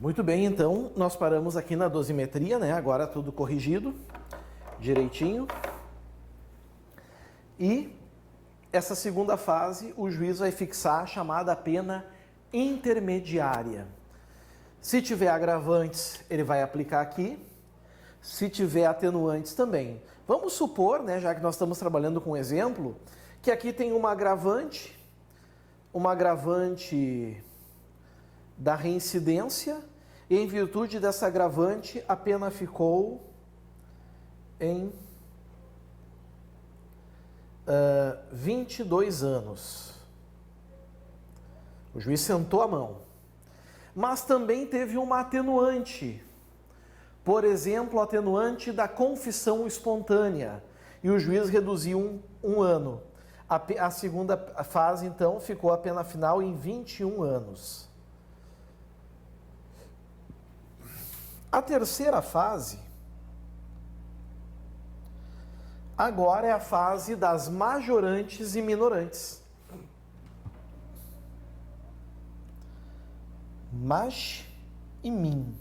Muito bem, então nós paramos aqui na dosimetria, né? Agora tudo corrigido, direitinho. E essa segunda fase, o juiz vai fixar a chamada pena intermediária. Se tiver agravantes, ele vai aplicar aqui. Se tiver atenuantes também. Vamos supor, né, já que nós estamos trabalhando com um exemplo, que aqui tem uma agravante da reincidência, e em virtude dessa agravante, a pena ficou em 22 anos. O juiz sentou a mão. Mas também teve uma atenuante. Por exemplo, o atenuante da confissão espontânea. E o juiz reduziu um ano. A segunda fase, então, ficou a pena final em 21 anos. A terceira fase, agora é a fase das majorantes e minorantes. Maj e min.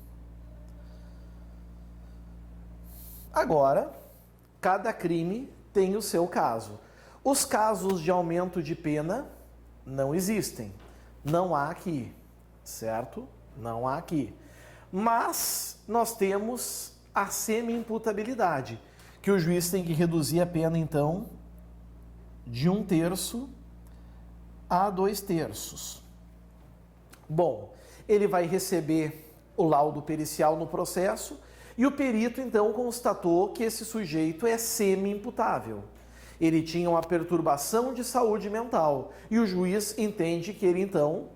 Agora, cada crime tem o seu caso. Os casos de aumento de pena não existem. Não há aqui, certo? Não há aqui. Mas nós temos a semi-imputabilidade, que o juiz tem que reduzir a pena, então, de 1/3 a 2/3. Bom, ele vai receber o laudo pericial no processo e o perito, então, constatou que esse sujeito é semi-imputável. Ele tinha uma perturbação de saúde mental e o juiz entende que ele, então,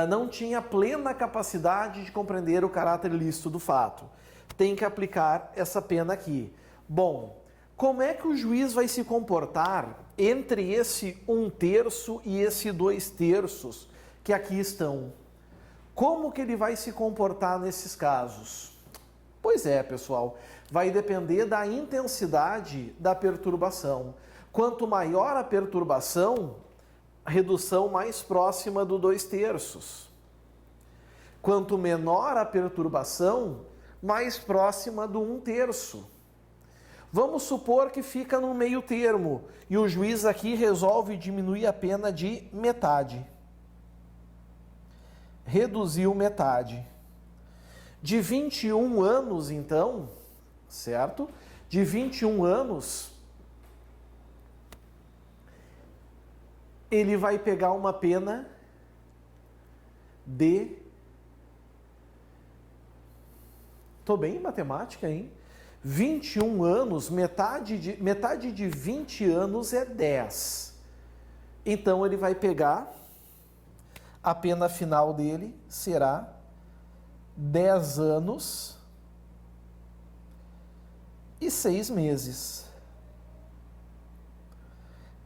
não tinha plena capacidade de compreender o caráter ilícito do fato. Tem que aplicar essa pena aqui. Bom, como é que o juiz vai se comportar entre esse 1/3 e esse 2/3 que aqui estão? Como que ele vai se comportar nesses casos? Pois é, pessoal, vai depender da intensidade da perturbação. Quanto maior a perturbação, redução mais próxima do 2/3. Quanto menor a perturbação, mais próxima do 1/3. Vamos supor que fica no meio termo e o juiz aqui resolve diminuir a pena de metade. Reduziu metade. De 21 anos, então, certo? De 21 anos, ele vai pegar uma pena de... Tô bem em matemática, hein? 21 anos, metade de 20 anos é 10. Então, ele vai pegar, a pena final dele será 10 anos e 6 meses.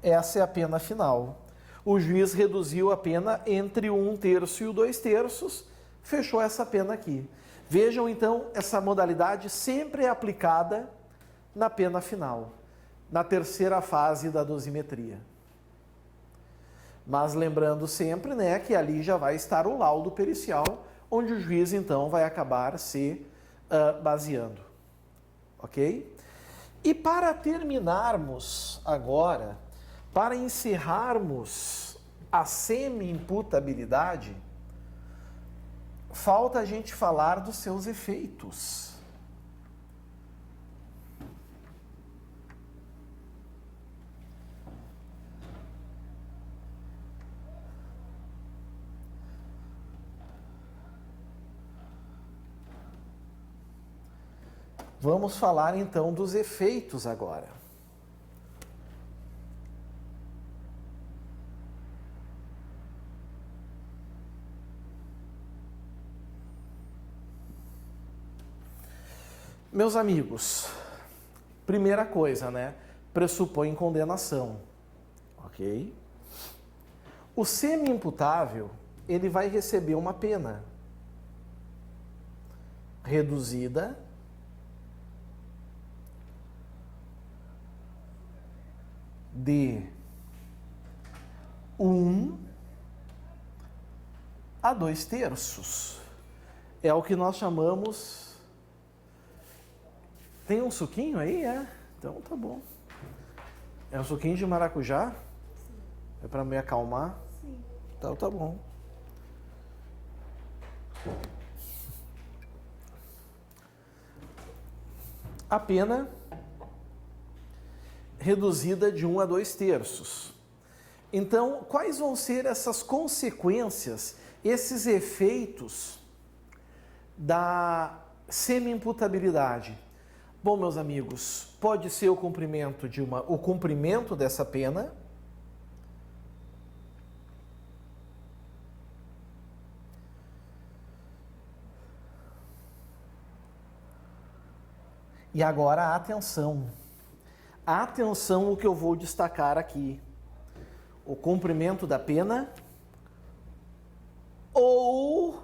Essa é a pena final. O juiz reduziu a pena entre o 1/3 e o 2/3, fechou essa pena aqui. Vejam, então, essa modalidade sempre é aplicada na pena final, na terceira fase da dosimetria. Mas lembrando sempre, né, que ali já vai estar o laudo pericial, onde o juiz, então, vai acabar se baseando. Ok? E para terminarmos agora, para encerrarmos a semi-imputabilidade, falta a gente falar dos seus efeitos. Vamos falar então dos efeitos agora. Meus amigos, primeira coisa, né? Pressupõe condenação, ok? O semi-imputável, ele vai receber uma pena reduzida de 1 a 2/3. É o que nós chamamos... Tem um suquinho aí? É? Então tá bom. É um suquinho de maracujá? Sim. É para me acalmar? Sim. Então tá bom. A pena reduzida de 1 a 2/3. Então, quais vão ser essas consequências, esses efeitos da semi-imputabilidade? Bom, meus amigos, pode ser o cumprimento dessa pena, e agora atenção. Atenção o que eu vou destacar aqui. O cumprimento da pena ou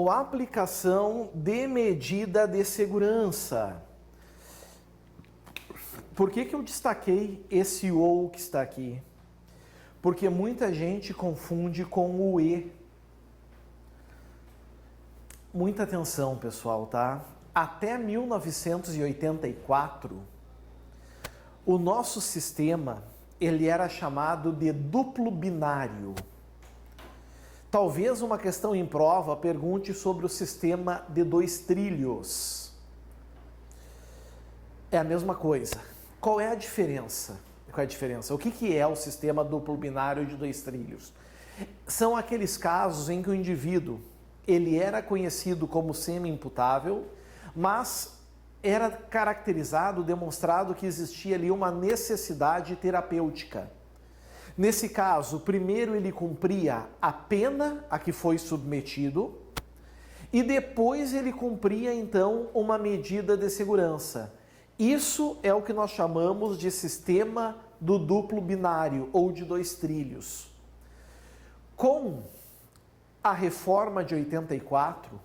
aplicação de medida de segurança. Por que eu destaquei esse ou que está aqui? Porque muita gente confunde com o e. Muita atenção, pessoal, tá? Até 1984, o nosso sistema, ele era chamado de duplo binário. Talvez uma questão em prova pergunte sobre o sistema de 2 trilhos. É a mesma coisa. Qual é a diferença? Qual é a diferença? O que é o sistema duplo binário de 2 trilhos? São aqueles casos em que o indivíduo ele era conhecido como semi-imputável, mas era caracterizado, demonstrado que existia ali uma necessidade terapêutica. Nesse caso, primeiro ele cumpria a pena a que foi submetido e depois ele cumpria então uma medida de segurança. Isso é o que nós chamamos de sistema do duplo binário ou de 2 trilhos. Com a reforma de 84,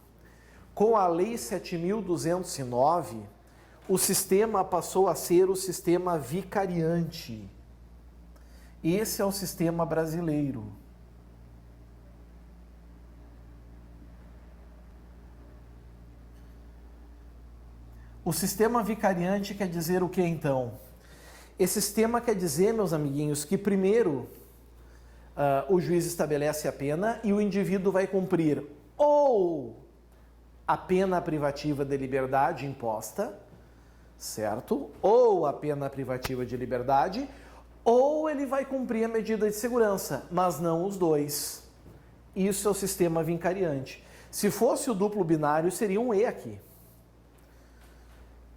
com a Lei 7.209, o sistema passou a ser o sistema vicariante. Esse é o sistema brasileiro. O sistema vicariante quer dizer o que então? Esse sistema quer dizer, meus amiguinhos, que primeiro o juiz estabelece a pena e o indivíduo vai cumprir ou a pena privativa de liberdade imposta, certo? Ou a pena privativa de liberdade, ou ele vai cumprir a medida de segurança, mas não os dois. Isso é o sistema vicariante. Se fosse o duplo binário, seria um E aqui.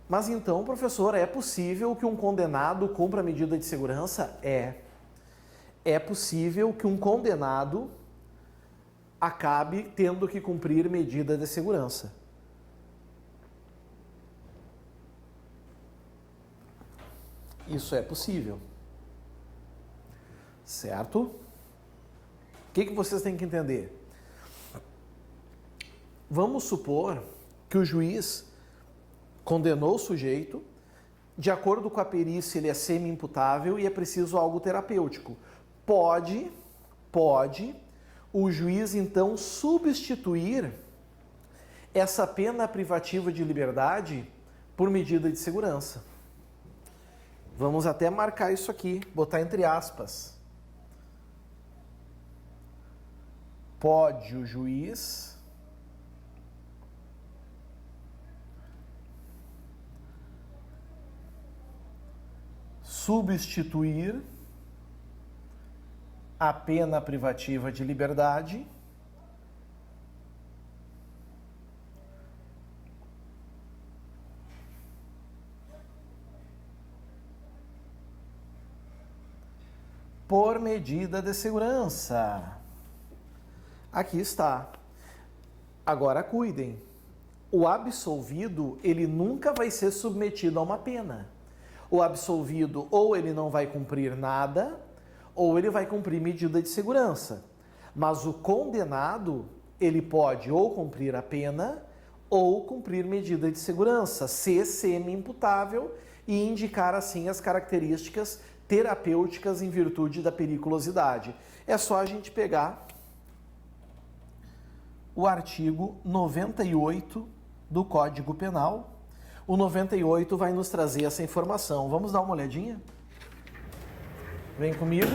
Mas então, professor, é possível que um condenado cumpra a medida de segurança? É possível que um condenado acabe tendo que cumprir medida de segurança. Isso é possível. Certo? O que vocês têm que entender? Vamos supor que o juiz condenou o sujeito, de acordo com a perícia ele é semi-imputável e é preciso algo terapêutico. Pode o juiz então substituir essa pena privativa de liberdade por medida de segurança. Vamos até marcar isso aqui, botar entre aspas. Pode o juiz substituir a pena privativa de liberdade por medida de segurança. Aqui está. Agora cuidem. o absolvido, ele nunca vai ser submetido a uma pena. O absolvido, ou ele não vai cumprir nada, ou ele vai cumprir medida de segurança. Mas o condenado, ele pode ou cumprir a pena, ou cumprir medida de segurança, ser semi-imputável e indicar assim as características terapêuticas em virtude da periculosidade. É só a gente pegar o artigo 98 do Código Penal. O 98 vai nos trazer essa informação. Vamos dar uma olhadinha? Vem comigo.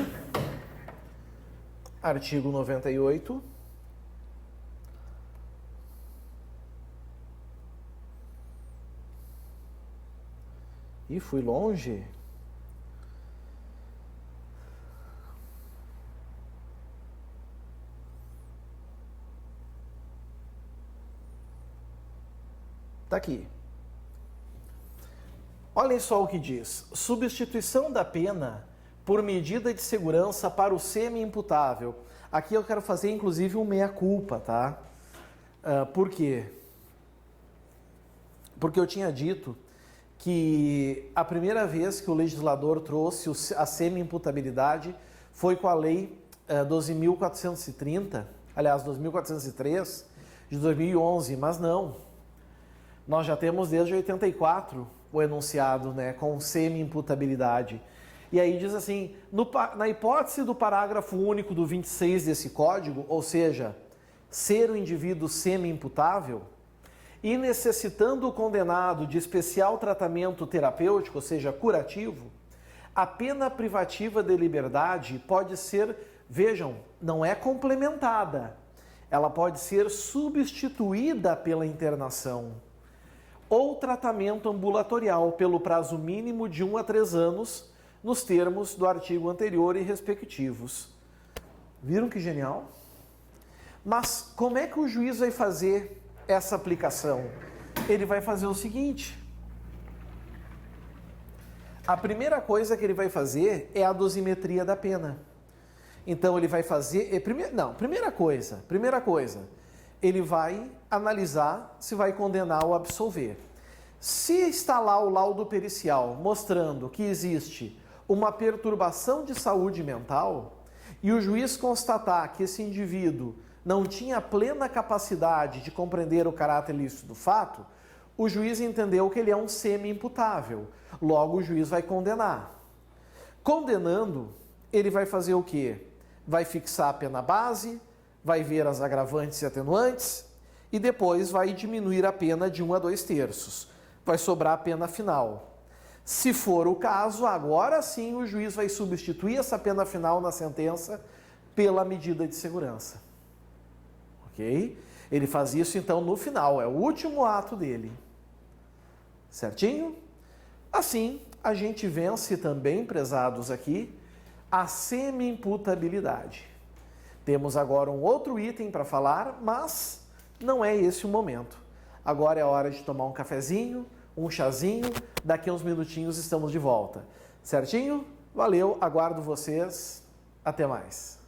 Artigo 98. Ih, fui longe. Tá aqui. Olhem só o que diz. Substituição da pena por medida de segurança para o semi-imputável. Aqui eu quero fazer, inclusive, um meia-culpa, tá? Por quê? Porque eu tinha dito que a primeira vez que o legislador trouxe a semi-imputabilidade foi com a Lei 12.430, aliás, 2.403, de 2011, mas não. Nós já temos desde 84 o enunciado, né, com semi-imputabilidade. E aí diz assim, na hipótese do parágrafo único do 26 desse código, ou seja, ser o indivíduo semi-imputável, e necessitando o condenado de especial tratamento terapêutico, ou seja, curativo, a pena privativa de liberdade pode ser, vejam, não é complementada, ela pode ser substituída pela internação ou tratamento ambulatorial pelo prazo mínimo de 1 a 3 anos, nos termos do artigo anterior e respectivos. Viram que genial? Mas como é que o juiz vai fazer essa aplicação? Ele vai fazer o seguinte. A primeira coisa que ele vai fazer é a dosimetria da pena. Então ele vai fazer... Primeira coisa, ele vai analisar se vai condenar ou absolver. Se está lá o laudo pericial mostrando que existe uma perturbação de saúde mental e o juiz constatar que esse indivíduo não tinha plena capacidade de compreender o caráter ilícito do fato, o juiz entendeu que ele é um semi-imputável. Logo, o juiz vai condenar. Condenando, ele vai fazer o quê? Vai fixar a pena base, vai ver as agravantes e atenuantes e depois vai diminuir a pena de 1 a 2 terços. Vai sobrar a pena final. Se for o caso, agora sim o juiz vai substituir essa pena final na sentença pela medida de segurança. Ok? Ele faz isso então no final, é o último ato dele. Certinho? Assim, a gente vence também, prezados aqui, a semi-imputabilidade. Temos agora um outro item para falar, mas não é esse o momento. Agora é hora de tomar um cafezinho, um chazinho, daqui a uns minutinhos estamos de volta. Certinho? Valeu, aguardo vocês. Até mais.